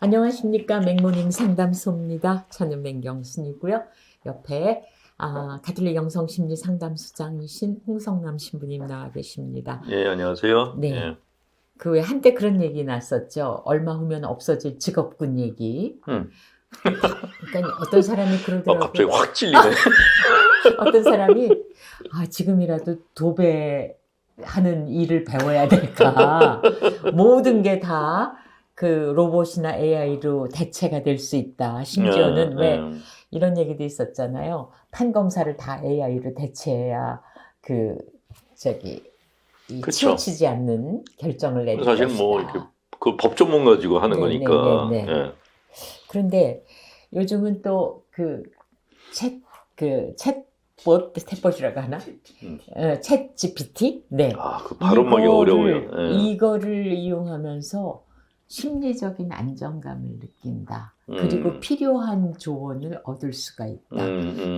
안녕하십니까. 맥모닝 상담소입니다. 저는 맹경순이고요. 옆에 가톨릭 영성심리 상담소장이신 홍성남 신부님 나와 계십니다. 예, 안녕하세요. 네. 예. 그 왜 한때 그런 얘기 났었죠. 얼마 후면 없어질 직업군 얘기. 그러니까 어떤 사람이 그러더라고요. 갑자기 확 찔리네. 어떤 사람이 지금이라도 도배하는 일을 배워야 될까. 모든 게 다 그 로봇이나 AI로 대체가 될 수 있다. 심지어는 왜 이런 얘기도 있었잖아요. 판검사를 다 AI로 대체해야 그쵸. 치우치지 않는 결정을 내릴 사실 것이다. 뭐 이렇게 그 법 전문 가지고 하는 거니까. 예. 그런데 요즘은 또 챗봇이라고 하나? 챗 GPT? 네. 그 발음하기 어려워요. 예. 이거를 이용하면서 심리적인 안정감을 느낀다. 그리고 필요한 조언을 얻을 수가 있다.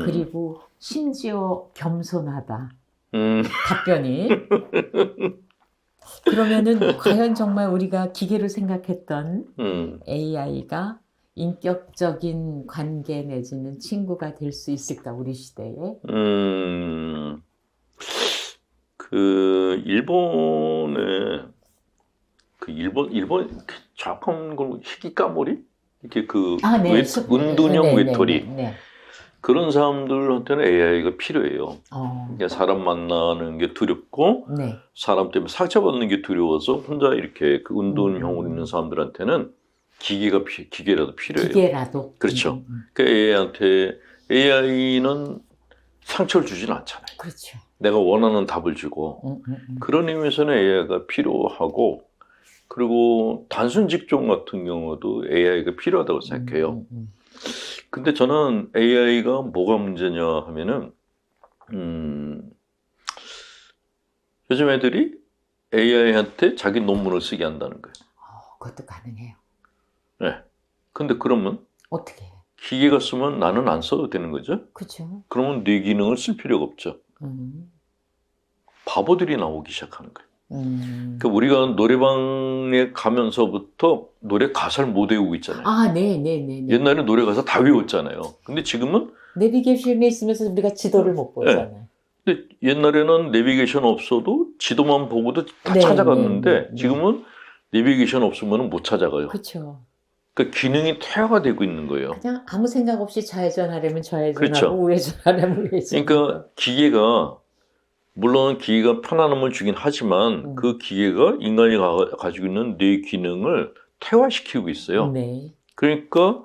그리고 심지어 겸손하다. 답변이. 그러면은 과연 정말 우리가 기계로 생각했던 AI가 인격적인 관계 내지는 친구가 될 수 있을까, 우리 시대에? 일본의 일본 정확한 걸 히키카모리? 이렇게 은둔형 외톨이. 그런 사람들한테는 AI가 필요해요. 그러니까 사람 만나는 게 두렵고, 사람 때문에 상처받는 게 두려워서 혼자 이렇게 그 은둔형으로 있는 사람들한테는 기계라도 필요해요. 기계라도? 그렇죠. 그러니까 AI는 상처를 주진 않잖아요. 그렇죠. 내가 원하는 답을 주고. 그런 의미에서는 AI가 필요하고, 그리고 단순 직종 같은 경우도 AI가 필요하다고 생각해요. 근데 저는 AI가 뭐가 문제냐 하면은, 요즘 애들이 AI한테 자기 논문을 쓰게 한다는 거예요. 그것도 가능해요. 네. 근데 그러면 어떻게 해요? 기계가 쓰면 나는 안 써도 되는 거죠? 그렇죠. 그러면 뇌 기능을 쓸 필요가 없죠. 바보들이 나오기 시작하는 거예요. 그러니까 우리가 노래방에 가면서부터 노래 가사를 못 외우고 있잖아요. 옛날에 노래 가사 다 외웠잖아요. 근데 지금은 내비게이션이 있으면서 우리가 지도를 못 보잖아요. 근데 옛날에는 내비게이션 없어도 지도만 보고도 다 찾아갔는데 지금은 내비게이션 없으면 못 찾아가요. 그렇죠. 그러니까 기능이 퇴화가 되고 있는 거예요. 그냥 아무 생각 없이 좌회전하려면 좌회전하고 그렇죠. 우회전하려면 우회전. 그러니까 기계가 물론 기계가 편안함을 주긴 하지만 그 기계가 인간이 가지고 있는 뇌 기능을 퇴화시키고 있어요. 그러니까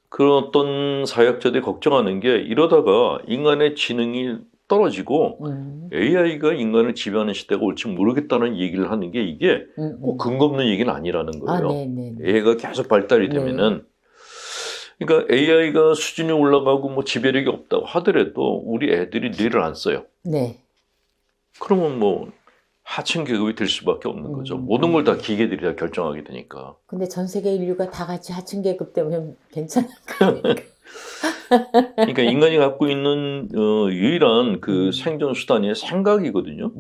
그런 어떤 사회학자들이 걱정하는 게 이러다가 인간의 지능이 떨어지고 AI가 인간을 지배하는 시대가 올지 모르겠다는 얘기를 하는 게 이게 꼭 근거 없는 얘기는 아니라는 거예요. AI가 계속 발달이 되면은 그러니까 AI가 수준이 올라가고 뭐 지배력이 없다고 하더라도 우리 애들이 뇌를 안 써요. 그러면 뭐 하층 계급이 될 수밖에 없는 거죠. 모든 걸 다 기계들이 다 결정하게 되니까. 근데 전 세계 인류가 다 같이 하층 계급 때문에 괜찮을까? 그러니까 인간이 갖고 있는 유일한 그 생존 수단이 생각이거든요.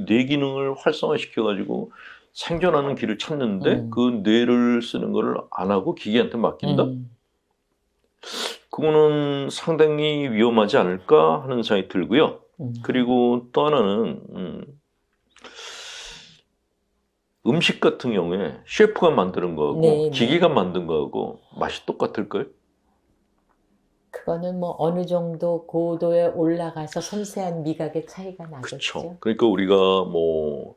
뇌 기능을 활성화시켜 가지고 생존하는 길을 찾는데 그 뇌를 쓰는 걸 안 하고 기계한테 맡긴다? 그거는 상당히 위험하지 않을까 하는 생각이 들고요. 그리고 또 하나는 음식 같은 경우에 셰프가 만드는 거하고 기계가 만든 거하고 맛이 똑같을까요? 그거는 뭐 어느 정도 고도에 올라가서 섬세한 미각의 차이가 나겠죠. 그렇죠. 그러니까 우리가 뭐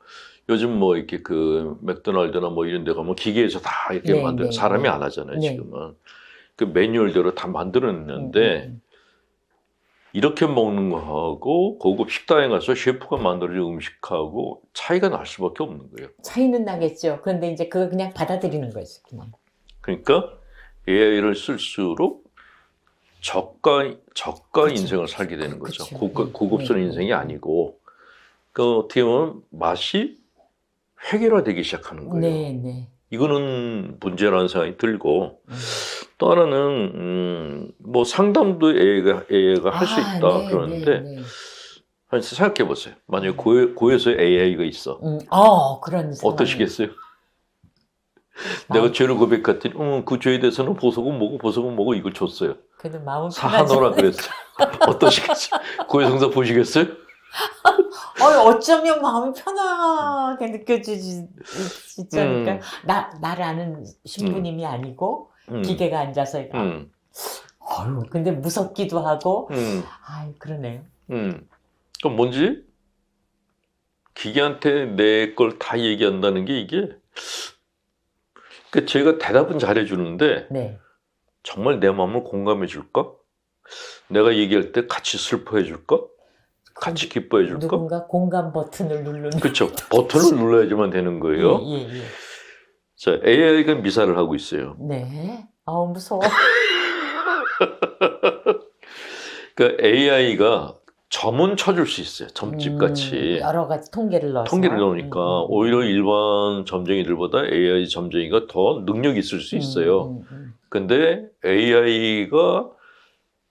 요즘 뭐 이렇게 그 맥도날드나 뭐 이런 데 가면 기계에서 다 이렇게 만들어 사람이 안 하잖아요, 지금은. 그 매뉴얼대로 다 만들었는데 이렇게 먹는 거하고 고급 식당에 가서 셰프가 만들어준 음식하고 차이가 날 수밖에 없는 거예요. 차이는 나겠죠. 그런데 이제 그걸 그냥 받아들이는 거지, 그냥. 그러니까 AI를 쓸수록 저가 인생을 살게 되는 거죠. 고급스러운 인생이 아니고. 그 어떻게 보면 맛이 획일화되기 시작하는 거예요. 이거는 문제라는 생각이 들고 또 하나는 뭐 상담도 AI가 할 수 있다 그러는데 생각해 보세요. 만약에 고에서 AI가 있어. 그런 상황이. 어떠시겠어요? 내가 죄를 고백했더니 그 죄에 대해서는 보석은 뭐고 이걸 줬어요. 근데 마음 사하노라 그랬어요. 어떠시겠어요? 고해성사 보시겠어요? 어쩌면 마음이 편하게 느껴지지 그러니까 나를 아는 신부님이 아니고 기계가 앉아서 근데 무섭기도 하고 그러네요. 그럼 뭔지 기계한테 내 걸 다 얘기한다는 게 이게 그러니까 제가 대답은 잘해주는데 네. 정말 내 마음을 공감해 줄까? 내가 얘기할 때 같이 슬퍼해 줄까? 같이 기뻐해 줄까? 누군가 공감 버튼을 누르는. 그렇죠. 버튼을 눌러야지만 되는 거예요. 예. 자, AI가 미사를 하고 있어요. 네. 무서워. 그러니까 AI가 점은 쳐줄 수 있어요. 점집같이. 여러 가지 통계를 넣어서. 통계를 넣으니까 오히려 일반 점쟁이들보다 AI 점쟁이가 더 능력이 있을 수 있어요. 근데 AI가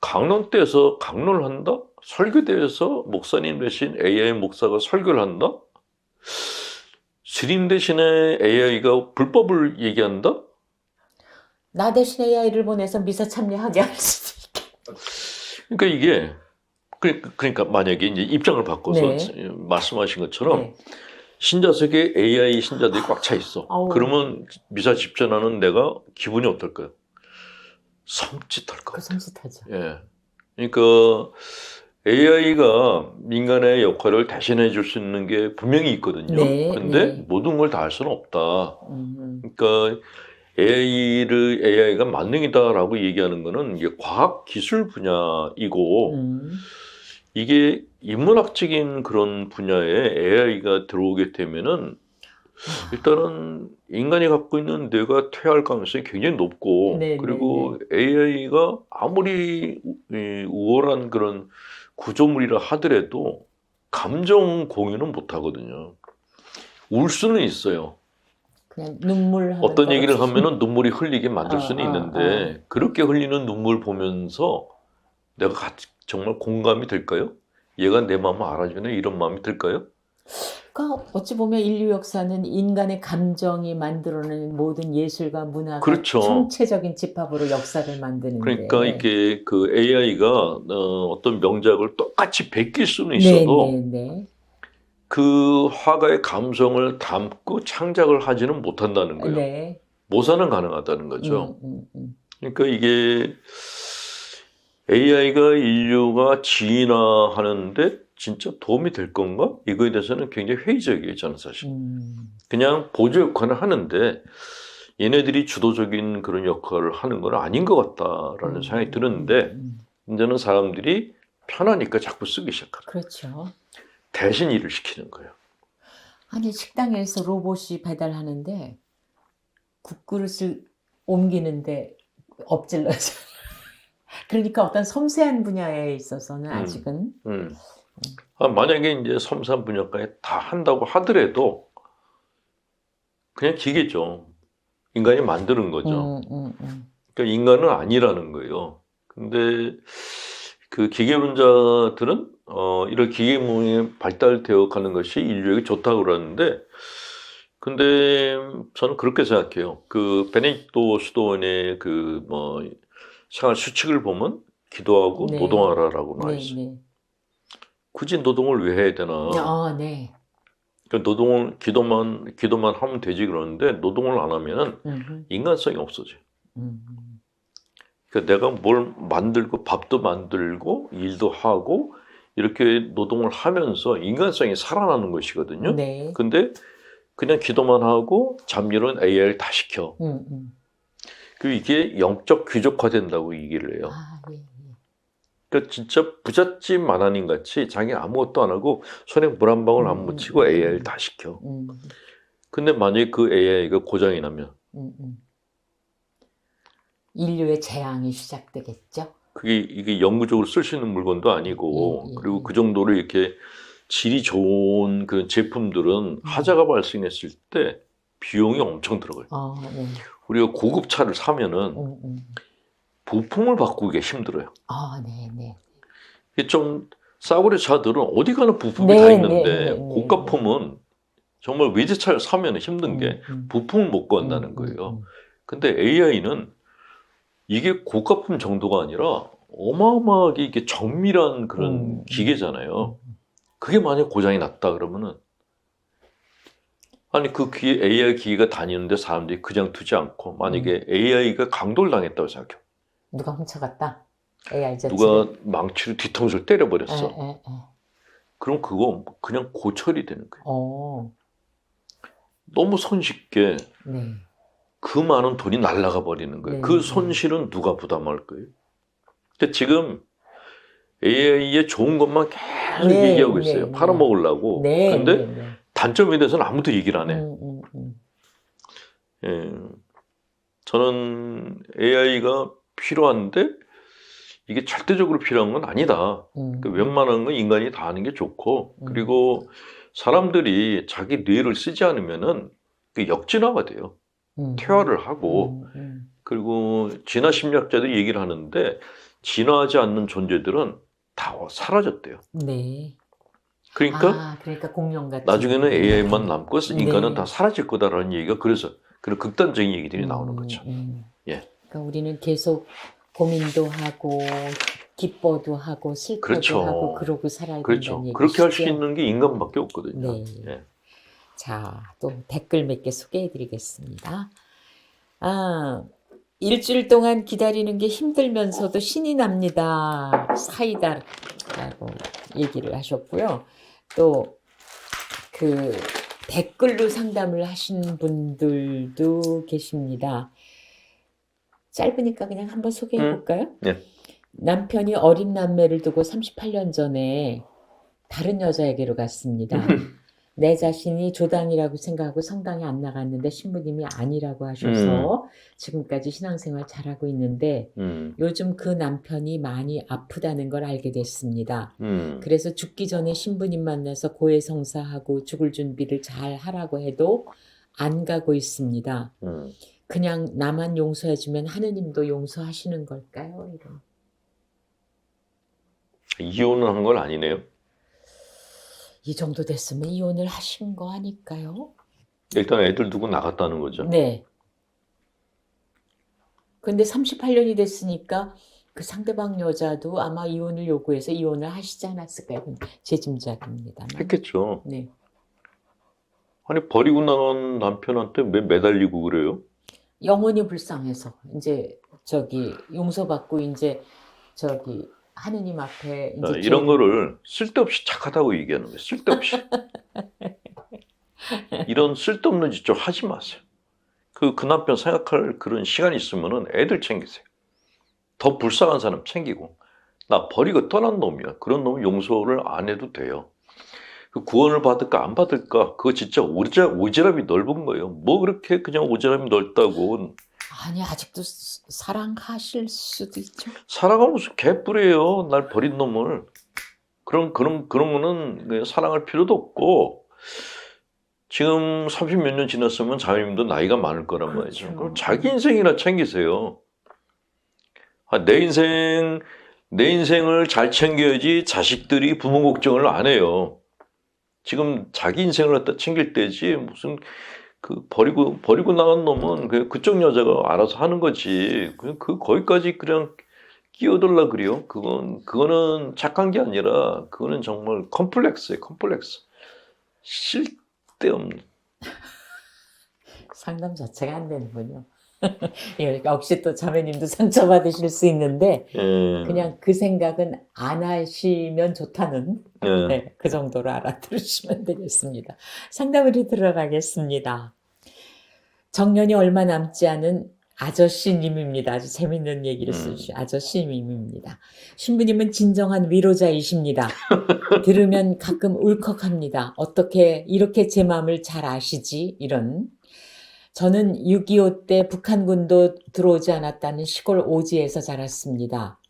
강론대에서 강론을 한다? 설교대에서 목사님 대신 AI 목사가 설교를 한다? 스님 대신에 AI가 불법을 얘기한다? 나 대신 AI를 보내서 미사 참여하게 할 수도 있겠다. 그러니까 이게 그러니까 만약에 이제 입장을 바꿔서 네. 말씀하신 것처럼 네. 신자석에 AI 신자들이 꽉 차 있어. 그러면 미사 집전하는 내가 기분이 어떨까요? 섬찟할 것 같아요. 섬찟하죠. 예. 그러니까 AI가 인간의 역할을 대신해 줄 수 있는 게 분명히 있거든요. 네, 근데 네. 모든 걸 다 할 수는 없다. 그러니까 AI가 만능이다라고 얘기하는 거는 이게 과학 기술 분야이고 이게 인문학적인 그런 분야에 AI가 들어오게 되면은 일단은 인간이 갖고 있는 뇌가 퇴할 가능성이 굉장히 높고 네, 그리고 AI가 아무리 우월한 그런 구조물이라 하더라도 감정 공유는 못 하거든요. 울 수는 있어요. 그냥 눈물 어떤 얘기를 하면은 눈물이 흘리게 만들 수는 있는데 그렇게 흘리는 눈물 보면서 내가 정말 공감이 될까요? 얘가 내 마음을 알아주네 이런 마음이 들까요? 그러니까 어찌 보면 인류 역사는 인간의 감정이 만들어내는 모든 예술과 문화가 그렇죠. 총체적인 집합으로 역사를 만드는데 그러니까 이게 그 AI가 어떤 명작을 똑같이 베낄 수는 있어도 그 화가의 감성을 담고 창작을 하지는 못한다는 거예요. 네. 모사는 가능하다는 거죠. 그러니까 이게 AI가 인류가 진화하는데 진짜 도움이 될 건가? 이거에 대해서는 굉장히 회의적이에요, 저는 사실. 그냥 보조 역할을 하는데 얘네들이 주도적인 그런 역할을 하는 건 아닌 것 같다라는 생각이 드는데 이제는 사람들이 편하니까 자꾸 쓰기 시작하고 그렇죠. 대신 일을 시키는 거예요. 아니 식당에서 로봇이 배달하는데 국그릇을 옮기는데 엎질러서 그러니까 어떤 섬세한 분야에 있어서는 아직은 만약에 이제 섬세한 분야까지 다 한다고 하더라도 그냥 기계죠. 인간이 만드는 거죠. 그러니까 인간은 아니라는 거예요. 근데 그 기계론자들은 이런 기계문이 발달되어 가는 것이 인류에게 좋다고 그러는데 근데 저는 그렇게 생각해요. 그 베네딕토 수도원의 그 생활 수칙을 보면 기도하고 노동하라라고 나와 있어요. 굳이 노동을 왜 해야 되나? 그러니까 노동을 기도만 하면 되지 그러는데 노동을 안 하면은 인간성이 없어져요. 그러니까 내가 뭘 만들고 밥도 만들고 일도 하고 이렇게 노동을 하면서 인간성이 살아나는 것이거든요. 근데 그냥 기도만 하고 잡일은 AI를 다 시켜. 그리고 이게 영적 귀족화된다고 얘기를 해요. 그러니까 진짜 부잣집 만화님 같이 자기 아무것도 안 하고 손에 물 한 방울 안 묻히고 AI를 다 시켜. 근데 만약에 그 AI가 고장이 나면 인류의 재앙이 시작되겠죠. 이게 영구적으로 쓸 수 있는 물건도 아니고 그리고 그 정도로 이렇게 질이 좋은 그 제품들은 하자가 발생했을 때 비용이 엄청 들어가요. 우리가 고급 차를 사면은 부품을 바꾸기가 힘들어요. 이게 좀 싸구려 차들은 어디 가나 부품이 다 있는데 고가품은 정말 외제차를 사면 힘든 게 부품을 못 구한다는 거예요. 근데 AI는 이게 고가품 정도가 아니라 어마어마하게 이게 정밀한 그런 기계잖아요. 그게 만약 고장이 났다 그러면은 아니 그 AI 기계가 다니는데 사람들이 그냥 두지 않고 만약에 AI가 강도를 당했다고 생각해요. 누가 훔쳐갔다? AI 자체를? 누가 망치로 뒤통수를 때려버렸어. 그럼 그거 그냥 고철이 되는 거예요. 너무 손쉽게 그 많은 돈이 날아가 버리는 거예요. 그 손실은 누가 부담할 거예요? 근데 지금 AI의 좋은 것만 계속 얘기하고 있어요. 팔아먹으려고. 근데 단점에 대해서는 아무도 얘기를 안 해. 예. 저는 AI가 필요한데 이게 절대적으로 필요한 건 아니다. 그 웬만한 건 인간이 다 하는 게 좋고 그리고 사람들이 자기 뇌를 쓰지 않으면은 그 역진화가 돼요. 퇴화를 하고 그리고 진화 심리학자들이 얘기를 하는데 진화하지 않는 존재들은 다 사라졌대요. 그러니까 공룡 같은 나중에는 AI만 남고 인간은 다 사라질 거다라는 얘기가 그래서 그런 극단적인 얘기들이 나오는 거죠. 예. 그러니까 우리는 계속 고민도 하고 기뻐도 하고 슬퍼도 하고 그러고 살아야 된다는 얘기죠. 그렇게 할 수 있는 게 인간밖에 없거든요. 예. 자, 또 댓글 몇 개 소개해 드리겠습니다. 일주일 동안 기다리는 게 힘들면서도 신이 납니다. 사이다라고 얘기를 하셨고요. 또 그 댓글로 상담을 하신 분들도 계십니다. 짧으니까 그냥 한번 소개해 볼까요? 남편이 어린 남매를 두고 38년 전에 다른 여자에게로 갔습니다. 내 자신이 조당이라고 생각하고 성당에 안 나갔는데 신부님이 아니라고 하셔서 지금까지 신앙생활 잘하고 있는데 요즘 그 남편이 많이 아프다는 걸 알게 됐습니다. 그래서 죽기 전에 신부님 만나서 고해성사하고 죽을 준비를 잘 하라고 해도 안 가고 있습니다. 그냥 나만 용서해주면 하느님도 용서하시는 걸까요? 이런. 이혼을 한 건 아니네요. 이 정도 됐으면 이혼을 하신 거 아닐까요? 일단 애들 두고 나갔다는 거죠. 네. 근데 38년이 됐으니까 그 상대방 여자도 아마 이혼을 요구해서 이혼을 하시지 않았을까요? 제 짐작입니다. 했겠죠. 네. 아니 버리고 나간 남편한테 왜 매달리고 그래요? 영혼이 불쌍해서 이제 용서받고 이제 하느님 앞에 이제 이런 거를 쓸데없이 착하다고 얘기하는 거예요. 쓸데없이. 이런 쓸데없는 짓 좀 하지 마세요. 그 남편 생각할 그런 시간이 있으면은 애들 챙기세요. 더 불쌍한 사람 챙기고. 나 버리고 떠난 놈이야. 그런 놈 용서를 안 해도 돼요. 그 구원을 받을까 안 받을까 그거 진짜 오지랖이 넓은 거예요. 뭐 그렇게 그냥 오지랖이 넓다고. 아니 아직도 사랑하실 수도 있죠. 사랑은 무슨 개뿔이에요. 날 버린 놈을. 그런 거는 사랑할 필요도 없고 지금 30몇 년 지났으면 자매님도 나이가 많을 거란 말이죠. 그럼 자기 인생이나 챙기세요. 내 인생을 잘 챙겨야지 자식들이 부모 걱정을 안 해요. 지금 자기 인생을 갖다 챙길 때지 무슨 버리고 나간 놈은 그쪽 여자가 알아서 하는 거지. 거기까지 그냥 끼어들라 그래요. 그거는 착한 게 아니라 그거는 정말 컴플렉스예요. 컴플렉스. 쓸데없는. 상담 자체가 안 되는군요. 역시 또 자매님도 상처받으실 수 있는데 그냥 그 생각은 안 하시면 좋다는 그 정도로 알아들으시면 되겠습니다. 상담으로 들어가겠습니다. 정년이 얼마 남지 않은 아저씨님입니다. 아주 재밌는 얘기를 쓰신 아저씨님입니다. 신부님은 진정한 위로자이십니다. 들으면 가끔 울컥합니다. 어떻게 이렇게 제 마음을 잘 아시지? 이런. 저는 6.25 때 북한군도 들어오지 않았다는 시골 오지에서 자랐습니다.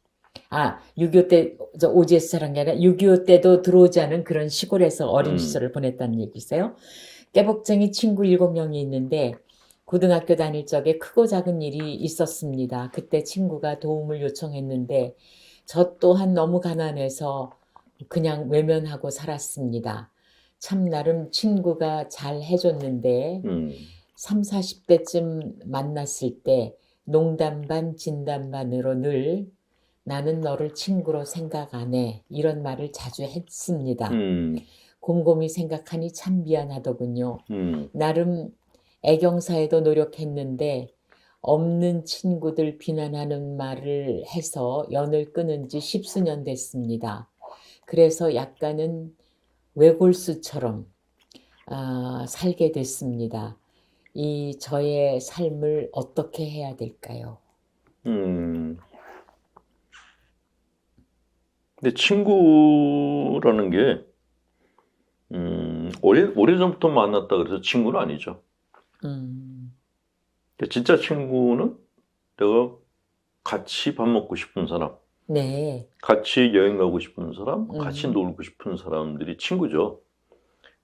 6.25 때 오지에서 자란 게 아니라 6.25 때도 들어오지 않은 그런 시골에서 어린 시절을 보냈다는 얘기세요. 깨복쟁이 친구 7명이 있는데 고등학교 다닐 적에 크고 작은 일이 있었습니다. 그때 친구가 도움을 요청했는데 저 또한 너무 가난해서 그냥 외면하고 살았습니다. 참 나름 친구가 잘 해줬는데 3, 40대쯤 만났을 때 농담 반 진담 반으로 늘 나는 너를 친구로 생각 안 해. 이런 말을 자주 했습니다. 곰곰이 생각하니 참 미안하더군요. 나름 애경사에도 노력했는데 없는 친구들 비난하는 말을 해서 연을 끊은 지 10수년 됐습니다. 그래서 약간은 외골수처럼 살게 됐습니다. 이 저의 삶을 어떻게 해야 될까요? 근데 친구라는 게 오래전부터 만났다 그래서 친구는 아니죠. 진짜 친구는 내가 같이 밥 먹고 싶은 사람, 네. 같이 여행 가고 싶은 사람, 같이 놀고 싶은 사람들이 친구죠.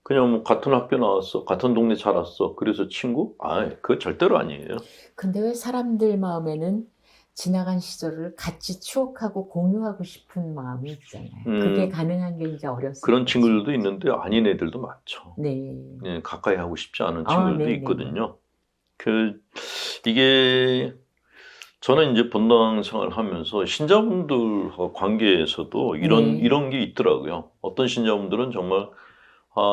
그냥 뭐 같은 학교 나왔어, 같은 동네 자랐어, 그래서 친구? 그거 절대로 아니에요. 근데 왜 사람들 마음에는 지나간 시절을 같이 추억하고 공유하고 싶은 마음이 있잖아요. 그게 가능한 게 이제 어렵습니다. 그런 친구들도 있는데 아닌 애들도 많죠. 네. 네, 가까이 하고 싶지 않은 친구들도 있거든요. 이게 저는 이제 본당 생활을 하면서 신자분들과 관계에서도 이런 게 있더라고요. 어떤 신자분들은 정말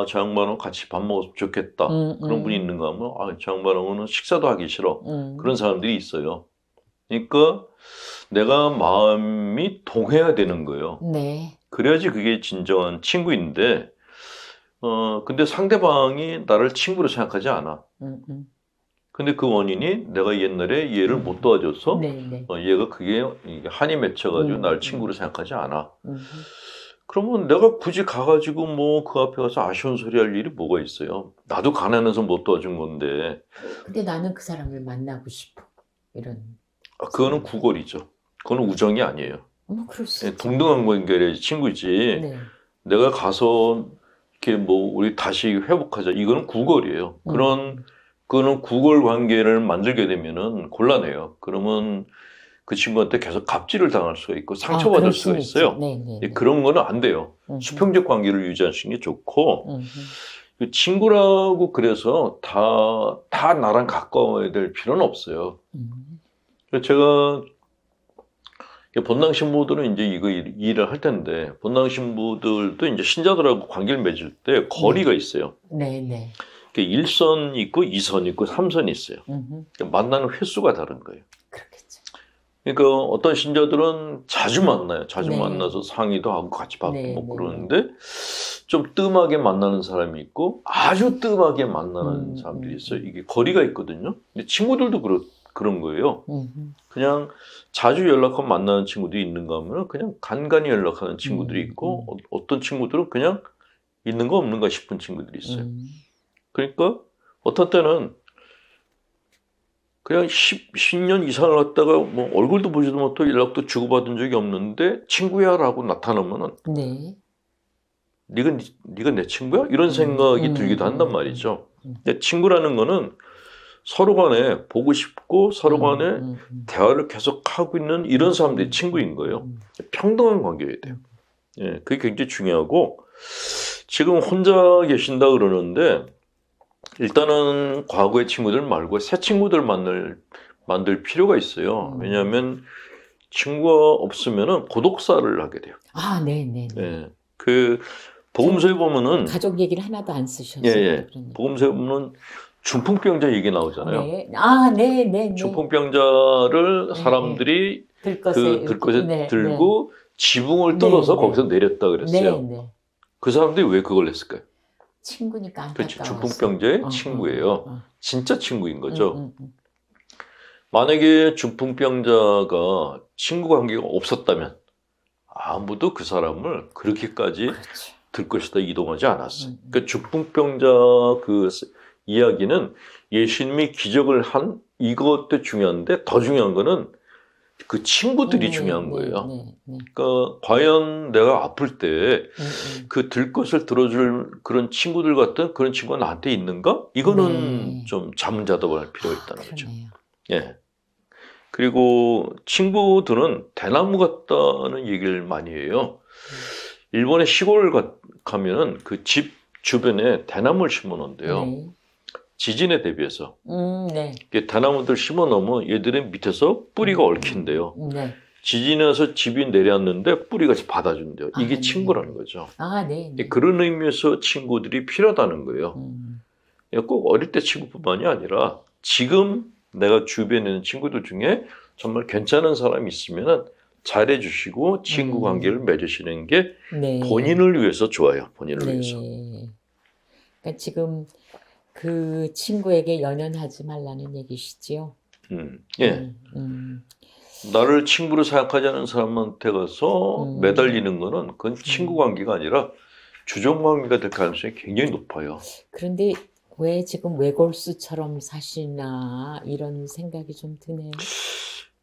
저 양반하고 같이 밥 먹었으면 좋겠다. 그런 분이 있는가 하면 저 양반하고는 식사도 하기 싫어. 그런 사람들이 있어요. 그러니까 내가 마음이 동해야 되는 거예요. 네. 그래야지 그게 진정한 친구인데 근데 상대방이 나를 친구로 생각하지 않아. 근데 그 원인이 내가 옛날에 얘를 못 도와줘서 얘가 이게 한이 맺혀가지고 나를 친구로 생각하지 않아. 그러면 내가 굳이 가가지고 뭐 그 앞에 가서 아쉬운 소리 할 일이 뭐가 있어요. 나도 가난해서 못 도와준 건데. 근데 나는 그 사람을 만나고 싶어. 이런. 그거는 구걸이죠. 그거는 우정이 아니에요. 그럴 수 있죠. 동등한 관계의 친구지. 네. 내가 가서 이렇게 뭐 우리 다시 회복하자. 이거는 구걸이에요. 그거는 구걸 관계를 만들게 되면은 곤란해요. 그러면 그 친구한테 계속 갑질을 당할 수가 있고 상처받을 수가 있어요. 그런 거는 안 돼요. 수평적 관계를 유지하시는 게 좋고 친구라고 그래서 다 나랑 가까워야 될 필요는 없어요. 제가 본당 신부들은 이제 이거 일을 할 텐데 본당 신부들도 이제 신자들하고 관계를 맺을 때 거리가 있어요. 네. 일선 있고 2선 있고 3선이 있어요. 만나는 횟수가 다른 거예요. 그렇겠죠. 그러니까 어떤 신자들은 자주 만나요. 자주 만나서 상의도 하고 같이 밥도 먹고 그러는데 좀 뜸하게 만나는 사람이 있고 아주 뜸하게 만나는 사람들이 있어요. 이게 거리가 있거든요. 근데 친구들도 그런 거예요. 그냥 자주 연락하고 만나는 친구들이 있는가 하면 그냥 간간히 연락하는 친구들이 있고 어떤 친구들은 그냥 있는가 없는가 싶은 친구들이 있어요. 그러니까 어떤 때는 그냥 10년 이상을 갔다가 뭐 얼굴도 보지도 못하고 연락도 주고받은 적이 없는데 친구야라고 나타나면은 네가 내 친구야? 이런 생각이 들기도 한단 말이죠. 근데 친구라는 거는 서로 간에 보고 싶고 서로 간에 대화를 계속 하고 있는 이런 사람들이 친구인 거예요. 평등한 관계여야 돼요. 예, 그게 굉장히 중요하고 지금 혼자 계신다 그러는데 일단은 과거의 친구들 말고 새 친구들 만들 필요가 있어요. 왜냐하면 친구가 없으면은 고독사를 하게 돼요. 네. 예, 그 복음서에 보면은 가족 얘기를 하나도 안 쓰셨어요. 예. 복음서에 보면 중풍병자 얘기 나오잖아요. 네. 중풍병자를 사람들이 들것에 들고 지붕을 뜯어서 거기서 내렸다 그랬어요. 그 사람들이 왜 그걸 했을까요? 친구니까 안타까워서. 그렇지, 중풍병자의 친구예요. 진짜 친구인 거죠. 만약에 중풍병자가 친구 관계가 없었다면 아무도 그 사람을 그렇게까지 들것에다 이동하지 않았어요. 그러니까 중풍병자 그 이야기는 예수님이 기적을 한 이것도 중요한데 더 중요한 거는 그 친구들이 중요한 거예요. 그러니까 과연 내가 아플 때 그 들것을 들어줄 그런 친구들 같은 그런 친구가 나한테 있는가? 이거는 좀 자문자답할 필요가 있다는 거죠. 예. 그리고 친구들은 대나무 같다는 얘기를 많이 해요. 일본의 시골 가면은 그 집 주변에 대나무를 심어 놓은데요. 네. 지진에 대비해서. 네. 대나무들 심어 놓으면 얘들은 밑에서 뿌리가 얽힌대요. 네. 지진이 나서 집이 내려왔는데 뿌리가 받아준대요. 이게 네. 친구라는 거죠. 네. 네. 그런 의미에서 친구들이 필요하다는 거예요. 꼭 어릴 때 친구뿐만이 아니라 지금 내가 주변에 있는 친구들 중에 정말 괜찮은 사람이 있으면 잘해주시고 친구 관계를 맺으시는 게 네. 본인을 위해서 좋아요. 본인을 네. 위해서. 그러니까 지금 그 친구에게 연연하지 말라는 얘기시지요. 예. 나를 친구로 생각하지 않은 사람한테 가서 매달리는 거는 그건 친구 관계가 아니라 주종 관계가 될 가능성이 굉장히 높아요. 그런데 왜 지금 외골수처럼 사시나 이런 생각이 좀 드네요.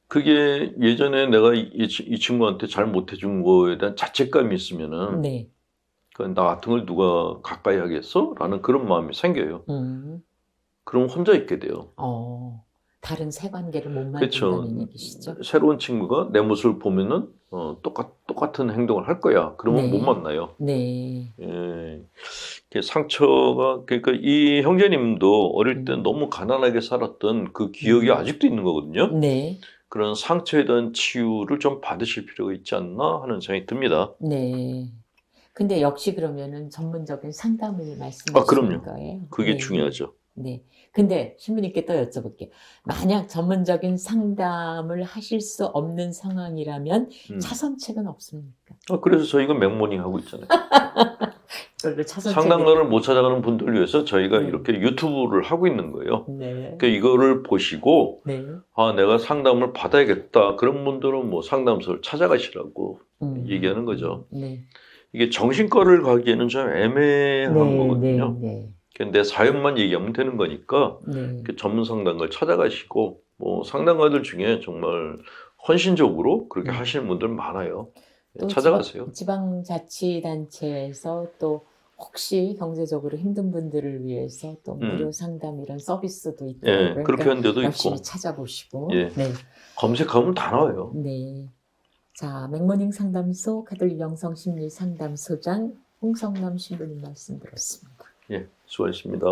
그게 예전에 내가 이 친구한테 잘 못해준 거에 대한 자책감이 있으면은 네. 나 같은 걸 누가 가까이 하겠어? 라는 그런 마음이 생겨요. 그럼 혼자 있게 돼요. 다른 새 관계를 못 그렇죠. 만든다는 얘기시죠? 새로운 친구가 내 모습을 보면은 똑같은 행동을 할 거야. 그러면 네. 못 만나요. 네. 상처가 그러니까 이 형제님도 어릴 때 너무 가난하게 살았던 그 기억이 아직도 있는 거거든요. 네. 그런 상처에 대한 치유를 좀 받으실 필요가 있지 않나 하는 생각이 듭니다. 네. 근데 역시 그러면은 전문적인 상담을 말씀하시는 그럼요. 거예요? 그게 네. 중요하죠. 네. 근데 신부님께 또 여쭤볼게요. 만약 전문적인 상담을 하실 수 없는 상황이라면 차선책은 없습니까? 그래서 저희가 맥모닝 하고 있잖아요. 차선책이... 상담가를 못 찾아가는 분들을 위해서 저희가 이렇게 유튜브를 하고 있는 거예요. 네. 그러니까 이거를 보시고 네. 내가 상담을 받아야겠다. 그런 분들은 뭐 상담소를 찾아가시라고 얘기하는 거죠. 네. 이게 정신과를 가기에는 좀 애매한 거거든요. 네. 내 사연만 얘기하면 되는 거니까 전문 상담가를 찾아가시고 뭐 상담가들 중에 정말 헌신적으로 그렇게 하시는 분들 많아요. 또 찾아가세요. 지방자치단체에서 또 혹시 경제적으로 힘든 분들을 위해서 또 무료 상담 이런 서비스도 있더라고요. 그렇게 하는 데도 열심히 있고. 찾아보시고. 네. 검색하면 다 나와요. 네. 자, 맥모닝 상담소 가톨릭 영성심리상담소장 홍성남 신부님 말씀 들었습니다. 수고하셨습니다.